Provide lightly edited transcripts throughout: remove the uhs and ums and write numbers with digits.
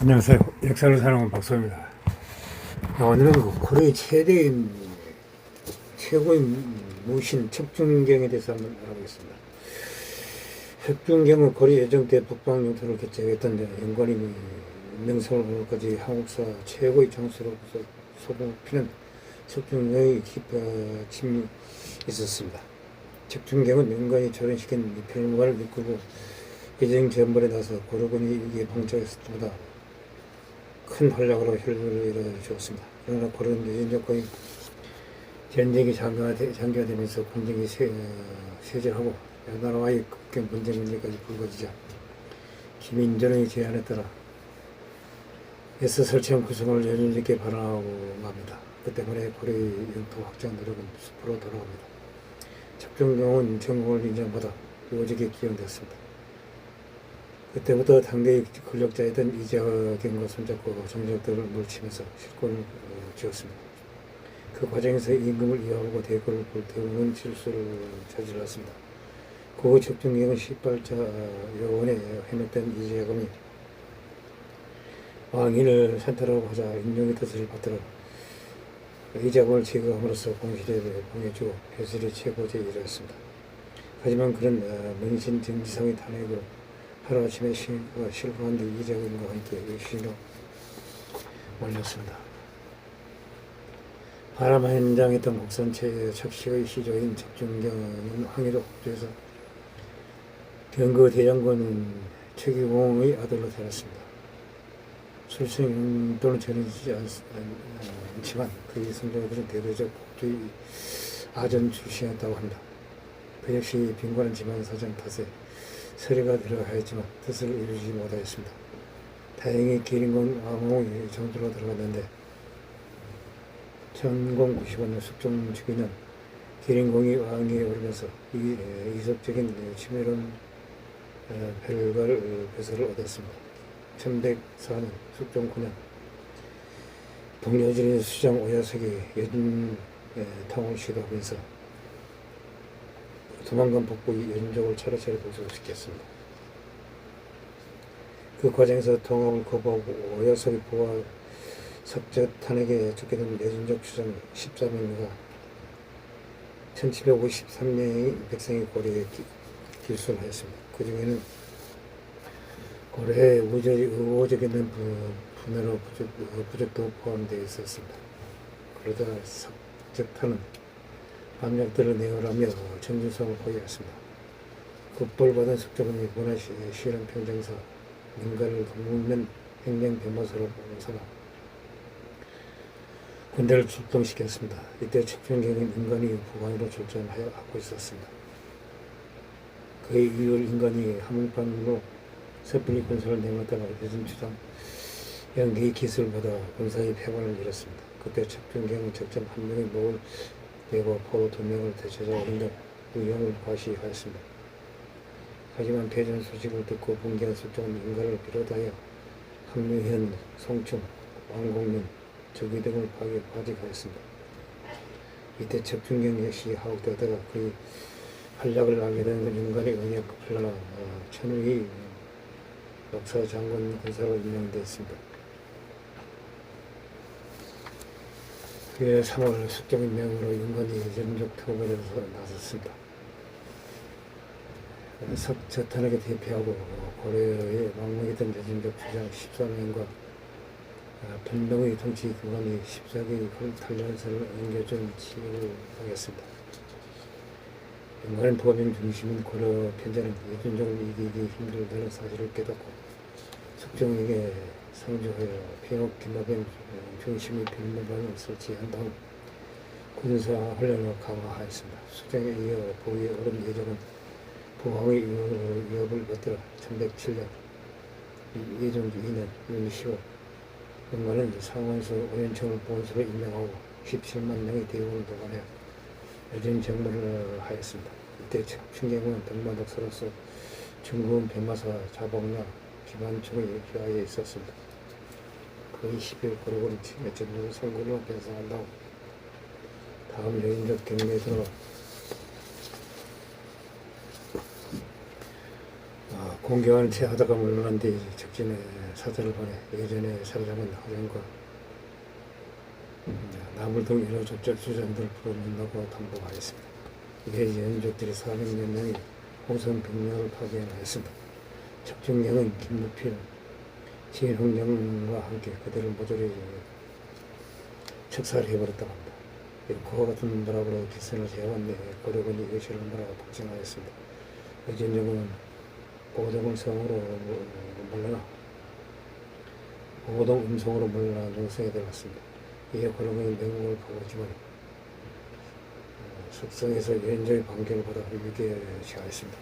안녕하세요. 역사를 사랑하는 박소입니다. 오늘은 그 고려의 최고의 무신 척준경에 대해서 한번 알아보겠습니다. 척준경은 고려 예정 때 북방 영토를 개척했던 영관이 명성을 오늘까지 한국사 최고의 장수로서 소봉을 피는 척준경의 뒷받침이 있었습니다. 척준경은 영관이 조련시킨 별무관을 이끌고 예정 전벌에 나서 고려군이 이게 방조했을 때보다 큰 활약으로 혈류를 이뤄주었습니다. 그러나 고려는 여진족과의 전쟁이 장기화되면서 군정이 쇠절하고 여나라와의 국경 분쟁 문제까지 불거지자 김인전의 제안에 따라 애써 설치한 구성을 여진족께 반환하고 맙니다. 그 때문에 고려의 영토 확장 노력은 숲으로 돌아갑니다. 척준경은 전공을 인정받아 요직에 기용되었습니다. 그때부터 당대의 권력자였던 이재경과 손잡고 정적들을 물리치면서 실권을 쥐었습니다. 그 과정에서 임금을 이화하고 대궐을 불태우는 실수를 저질렀습니다. 그 후 척준경은 시발자 요원에 해냈던 이재경이 왕위를 산탈하고 하자 인종의 뜻을 받들어 이재경을 제거함으로써 공시대를 봉해주고 벼슬의 최고제에 이르렀습니다. 하지만 그런 문신 정지상의 탄핵으로 하루아침에 실패한 뒤 이재경과 함께 의신으로 몰렸습니다. 바람한장했던 국산 척시의 시조인 척준경은 황해도 국주에서 경거 대장군은 최기공의 아들로 태어났습니다. 출생 또는 전해지지 않지만 그의 성장들은 대대적 국주의 아전 출신이었다고 합니다. 그 역시 빈곤한 집안 사정 탓에 서류가 들어가야지만 뜻을 이루지 못하였습니다. 다행히 기린군 왕후의 정도로 들어갔는데 천공 95년 숙종 주기는 기린공이 왕위에 오르면서 이속적인 치밀한 별서를 얻었습니다. 1104년 숙종 9년 동료진의 수장 오야석이 여진 탕을 시도하면서 도망간 북부의 여진족을 차례차례 도착시켰습니다. 그 과정에서 통합을 거부하고 오야석의 부하 석저탄에게 쫓겨든 여진족 추장 14명과 1753명의 백성이 고려에 길순하였습니다. 그 중에는 고려에 우호적인 분해로 부적도 포함되어 있었습니다. 그러다 석저탄은 반역들을 내어라며 정준성을 포기했습니다. 급벌받은 석조군이 문화시란 평정사 민가를 국면 행령 변호사로 삼아 군대를 출동시켰습니다. 이때 척준경은 인간이 부관으로 출전하고 있었습니다. 그의 이후 인간이 함흥판으로 섣불리 군사를 내몰다가 여진주장 영계의 기술을 받아 군사의 패관을 이뤘습니다. 그때 척준경은 적점 한 명의 목을 내고 포로 2명을 되찾아 어린다 의형을 과시하였습니다. 하지만 패전 소식을 듣고 분개한 석종은 인가를 비롯하여 항류현, 송충, 왕공륜, 적의 등을 파직하였습니다. 이때 척준경 역시 하옥되다가 그의 활약을 알게 된 인간의 은약 플라나 천우의 역사 장군 군사로 임명되었습니다. 그해 3월 숙종의 명으로 인간이 여진족 투입에 나섰습니다. 석저탄에게 대피하고 고려의 망명했던 여진족 주장 14명과 변동의 통치 기관이 14개의 탈련선을 옮겨준 치유를 하겠습니다. 인간은 도민 중심인 고려 편자는 여진족을 이기기 힘들다는 사실을 깨닫고 숙종에게 상주하여 평역 김합영 중심의 별무관을 설치한 다음 군사 훈련을 강화하였습니다. 숙종에 이어 보위에 오른 예종은 부왕의 위협을 받들어 1107년 예종 2년 1월 10월 인간은 상원수 오연청을 본수로 임명하고 17만 명의 대군을 동원하여 여진 정무를 하였습니다. 이때 척준경은 백마독사로서 중국은 변마사 자봉나 기반총의 휘하에 있었습니다. 그의 10일 고려군은 전쟁을 선군으로 변상한 다음 다음 여인적 경매에 들어 공경하는 채 하다가 물러난 뒤 적진에 사자를 보내 예전에 살아남은 화장과 나물 등 여러 족적 수장들을 풀어낸다고 당부하였습니다. 이에 연족들이 400여 명이 호성 병력을 파견하였습니다. 척중경은 김무필, 시인홍정과 함께 그들을 모조리 척살해버렸다고 합니다. 그와 같은 나라로 기선을 세웠는데 고려군이 의실을 몰아 박진하였습니다. 의진정은 보동 음성으로 물러나 농성에 들어갔습니다. 이에 고려군이 명목을 가보지만 숙성에서 연정의 반격을 받아 위기하였습니다.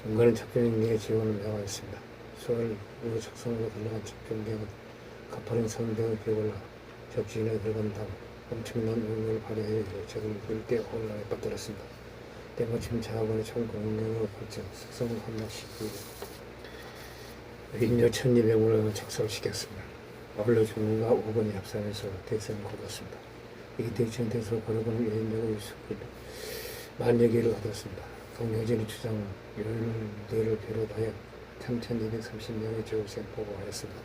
인간은 척경경의 지원을 명하였습니다. 수월 후 척성으로 달려간 척경경은 가파른 성벽을 기어올라 적진에 들어간 다음 엄청난 능력을 발휘해 적을 물대 혼란에 빠뜨렸습니다. 때마침 자하관의 총공격으로 발전 숙성을 함락시키고 인조 1200원을 착살시켰습니다. 원로 중과 5번이 합산해서 대선을 거뒀습니다. 이 대천에서 고려군은 인조의 만여 개를 얻었습니다. 동료진의 주장 열대를 비롯하여 3230명의 적을 보고하였습니다.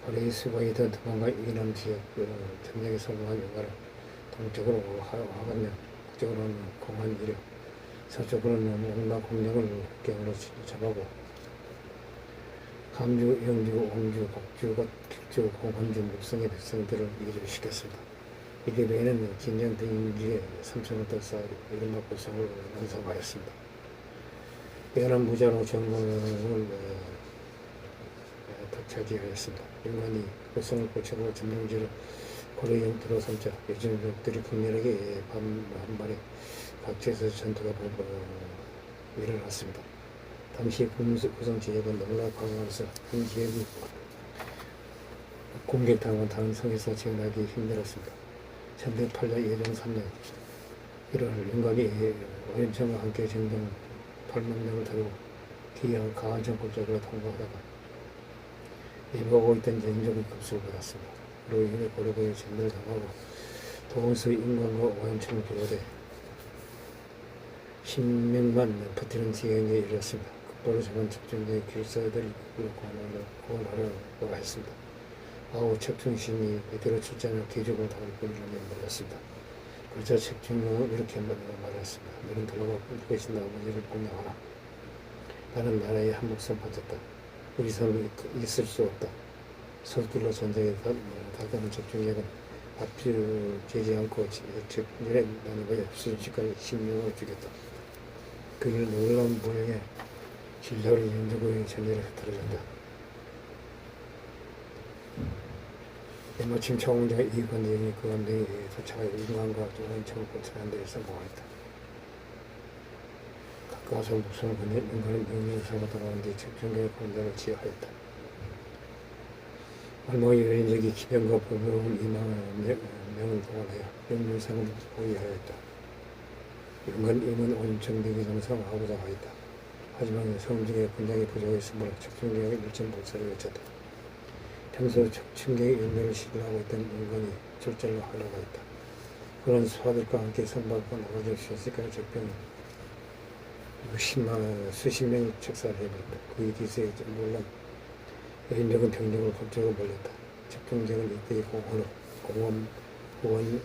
고려의 수박이던 도망과 이남 지역 전쟁에 성공한 영가를 동쪽으로 화관령, 북쪽으로는 공안 이력, 서쪽으로는 옥나 공령을 국경으로 잡아고 감주, 영주, 옹주, 복주, 객주, 공헌주, 묵성의 백성들을 이주시켰습니다. 이들 외에는 진정 대인지에 3천을 더 쌓아 이른바 고성을 완성하였습니다. 빼어난 무자로 정권을 덕차지하였습니다. 인간이 고성을 고치고 점령지를 고려 영토로 삼자 예전족들이 극렬하게 반발해 각지에서 전투가 일어났습니다. 당시 고성 지역은 너무나 강화해서 한 지역이 공격당한 다른 성에서 지원하기 힘들었습니다. 1108년 예종 3년 1월 윤곽이 오연청과 함께 정동 8만 명을 데리고 기이한 강한천 골짜기로 통과하다가 예보하고 있던 연적의 급수를 받았습니다. 그로 인해 고려군이 전멸을 당하고 도원수 인관과 오연청을 비롯해 10명만 버티는 지경에 이르렀습니다. 급보로 잡은 척중의 길사들이 구원하려고 했습니다. 아우 척중신이 이대로 출전을 기죽을 당할 뿐이라며 말했습니다. 그러자 척중은 이렇게 말했습니다. 너는 돌아가 것이 나머지를 공략하라. 나는 나라에 한 목숨 바쳤다. 우리 성이 있을 수 없다. 서둘러 전쟁에 다가는 척중객은 앞뒤지 않고 적렬에 나누어 순식간에 10명을 죽였다. 그를 놀라운 모양에 진료를 연주고의 전열에 흩어졌다. 마침 총장의 이관장이 그 감독이 도착하여 인간과 조원청을 고쳐하는 데에 성공하였다. 가까워서 목숨을 건네 인간은 명령사가 돌아온 뒤 척중경의 공장을 지휘하였다. 얼마의 여인적이 기병과 부러운 2만 명을 동원하여 명령상을 보위하였다. 인간 임은 온천대기 정상을 하고자 하였다. 하지만 성중의 군장이 부족했으므로 척중경의 일천불사를 외쳤다. 평소 척중경의 연명을 시도하고 있던 인간이 절절로 하려고 했다. 그런 수하들과 함께 선박과 나가질 수 있을까요? 적병이 수십 명을 척살해버렸다. 그의 기세에 놀란 여인력은 병력을 갑자기 몰렸다. 척중경은 이때의 공원이라며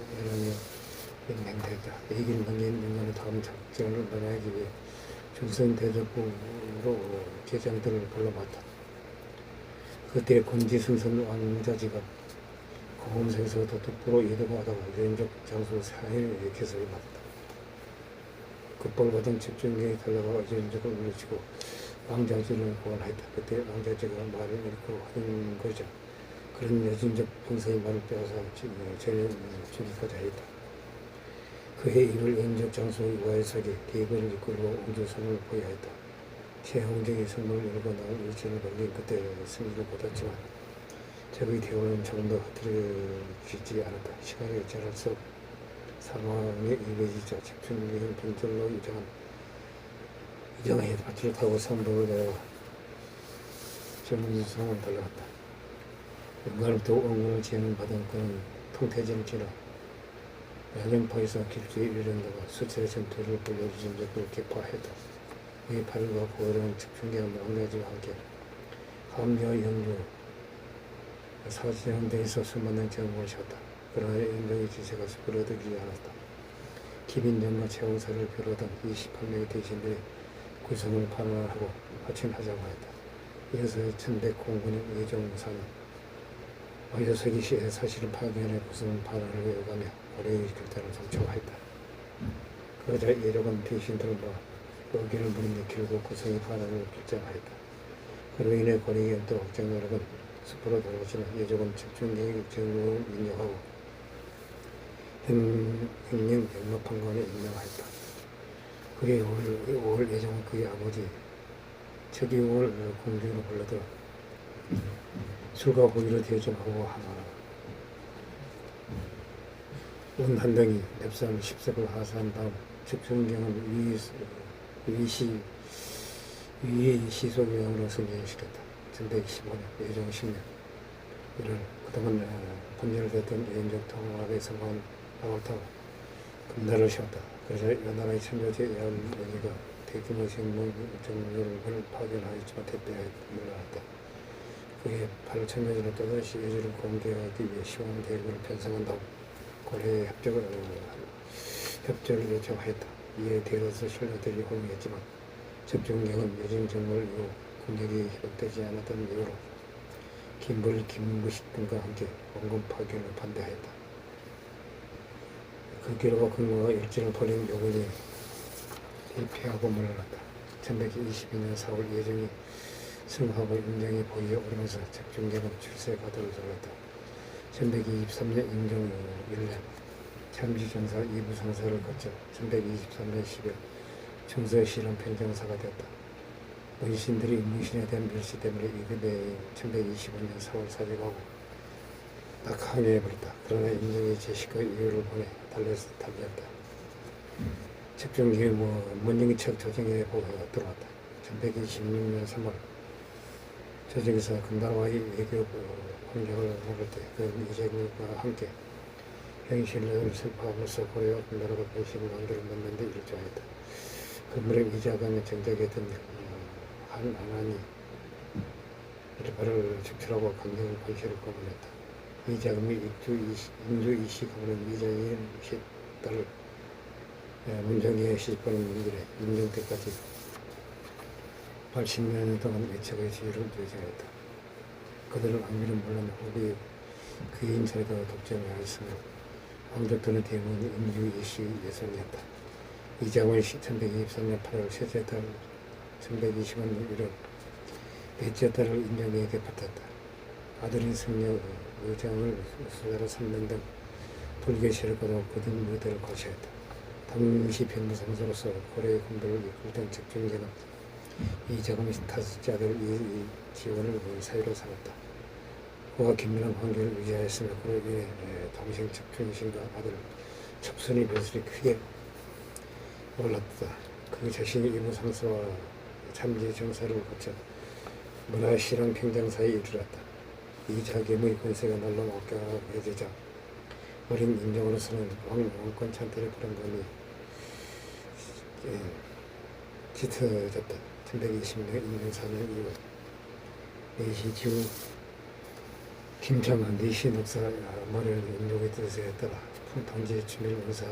맹세했다. 이길 망인 인간의 다음 작전을 마련하기 위해 조선대적부로 제장들을 불러봤다. 그때 권지승선 왕자지가 고금성에서 도특부로 이동하다가 여인적 장소 4일 개설을 받았다. 급벌받은 척중경이 달려가 여인적을 물리치고 왕자지를 보관하였다. 그때 왕자지가 말을 잃고 하는 거죠. 그런 여진적 병사의 말을 빼앗아 전혀 죽이고자 했다. 그해 이를 연적 장소의 와해석에 대거를 이끌고 옹주성을 보유하였다. 최홍정이 성문을 열고 나온 일진을 걸린 그때 승리를 거뒀지만 적의 대우는 조금 더 흐트러지지 않았다. 시간이 지날수록 상황에 이해지자 척중경은 병들로 이정해 밧줄을 타고 선봉을 내려가 정문성을 달려갔다. 인간으로부터 응원을 지원받은 그는 통태진을 지나 양정포에서 길주에 이르는다가 수차례 전투를 벌여 유진적을 격파했다. 이 팔과 고어려운 측중경 왕래지와 함께 함여 영유 사지형대에 있어 수많은 경험을 쉬었다. 그러나 인정의 지세가 끌어들이지 않았다. 기빈정과 최홍사를 비롯한 28명의 대신들이 구성을 반환하고 하친하자고 했다. 이어서 천백 공군인 이종사는 여석이 시에 사실은 파견의 구성 반환을 요구하며 고려의 결단을 성초했다. 그러자 예족은 대신들과 의기를 물으며 결국 구성의 반환을 결정하였다. 그로 인해 고려의 연도 확장노력은 숲으로 돌아갔지만 예족은 집중경의 정을 인정하고 행령 백마판관에 임명하였다. 그의 5월 예정은 그의 아버지 최기웅을 공주로 불러들어 술과 고기를 대접하고 운한당이 nep산 10석을 하사한 다음 측중경은 위시소명으로 승진시켰다. 1115년 예정 10년 이를 그동안 분열됐던 예인적 통합에 성공한 나월타고 금날을 세웠다. 그래서 연나라의 천조제 야은이가 대규모 생물 정력을 파견하였지만 대대에 물러났다. 그의 8천년전에 또다시 예주를 공개하기 위해 시황 대국을 편성한다고 고려의 협조를 요청하였다. 이에 대로서 신라들이 호응했지만 적중경은 예진 정월 이후 국력이 회복되지 않았던 이유로 김무식 등과 함께 원군 파견을 반대하였다. 그 결과 근거가 일진을 벌인 요군이 대피하고 물러났다. 1122년 4월 예정이 승하고 인정이 보이에 오르면서 적중경은 출세 가도를 돌렸다. 1123년 인정 1년 참지정사 2부 상사를 거쳐 1123년 10월 정서실험 평정사가 되었다. 문신들이 문신에 대한 멸시 때문에 이급에 1125년 4월 사직하고 딱 항해해버렸다. 그러나 인정의 제식과 이유를 보내 달렸다. 적중경이 문영이척 조정에 들어왔다. 1126년 3월 조정에서 금나라와의 외교 공격을 먹을 때 그 이재국과 함께 행실을 설파함으로써 고려와 금나라가 변신 관계를 맺는 데 일조하였다. 그 무렵 이자감의 정적이었던 한안이 일발을 축출하고 강경 관시를 거부했다. 이자금이 인주 이시 가문은 이자의 딸을 문정기에 시집보는 일에 인정 때까지 80년 동안 외척의 지위를 유지하였다. 그들은 왕비는 물론 후비 그인 차례도 독점하였으며 왕족들은 대부분 인주 이시 예선이었다. 이자금은 1123년 8월 셋째 달 1120년 1월 넷째 달을 인정에게 받았다. 아들인 승려 의장을 수자로 삼는 등 불교 세력과도 거듭 무대를 거치했다. 당시 변무상사로서 고려의 공부를 이끌던 적중경은 이자금의 다섯째 아들 이지원을 사유로 삼았다. 그와 긴밀한 관계를 유지하였으며 그로 인해 동생 적중신과 아들 첩순의 벼슬이 크게 올랐다. 그 자신이 이무상사와 참지정사를 거쳐 문화실험 평정사에 이르렀다. 이자겸의 권세가 날로 억압해지자 어린 인정으로서는 왕권 찬태를 그런 것이 짙어졌다. 1120년 204년 2월 내시 지후 김창환 내시 넉사 머리를 인종의 뜻에 따라 풍통지 주밀 원사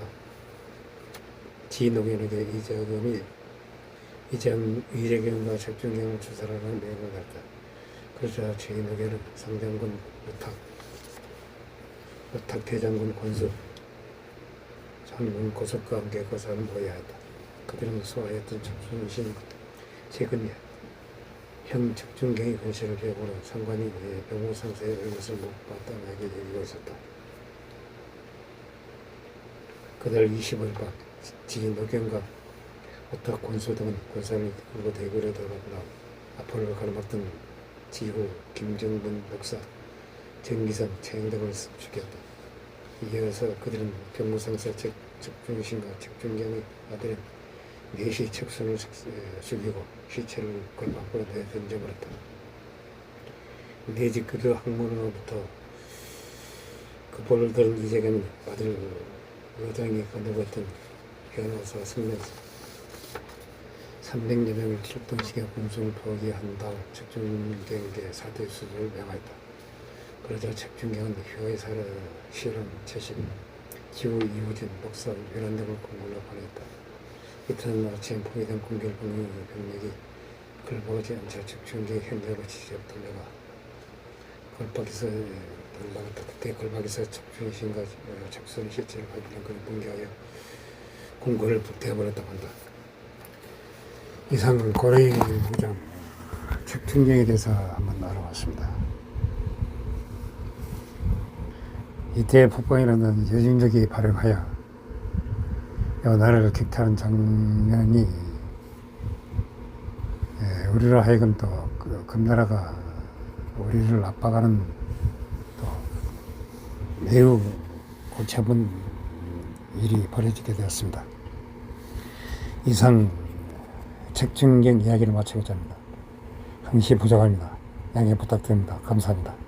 지노견에게 이재경과 적중경을 추설하는 내용을 갖다. 그러자 지노견은 상장군 우탁 대장군 권수 장군 고석과 함께 거사를 모여하였다. 그들은 소화했던 적중신 최근 형 적중경의 권세를 배우고는 상관이 병무상사의 얼굴을 못 마땅하게 여기고 있었다. 그달 25일 밤 지노견과 우탁 권수 등은 권사를 이끌고 대구에 들어갔다. 앞을 가로막던 지후 김정분 목사 정기선 최영 등을 죽였다. 이어서 그들은 병무상사 적중신과 적중경의 아들인 내시 척순을 죽이고 시체를 그 밖으로 내던져버렸다. 내집 그 학문으로부터 그 볼을 들은 이재경이 아들 의장이 건너갔던 변호사 승려사 300여 명을 7등씩의 공수를 포기한 다음 책중경에게 사퇴 수주를 명하였다. 그러자 책중경은 휴의사를 실험, 재심, 기후 이후진, 목사, 유란 등을 공군으로 보냈다. 이튿날 아침 포위된 공결 병력이 걸버지 않자 책중경의 현장으로 직접 돌려가 걸박에서 돌아갔다. 그때 걸박에서 책중신과 책수의 실체를 확인한 그를 분개하여 공군을 불태워버렸다고 한다. 이상 고려인 부장 책중경에 대해서 한번 알아봤습니다. 이때 북방이라는 여진족이 발행하여 나라를 격탈한 장면이 우리로 하여금 또 금나라가 우리를 압박하는 또 매우 골치 아픈 일이 벌어지게 되었습니다. 이상 책중경 이야기를 마치고자 합니다. 항시 부족합니다. 양해 부탁드립니다. 감사합니다.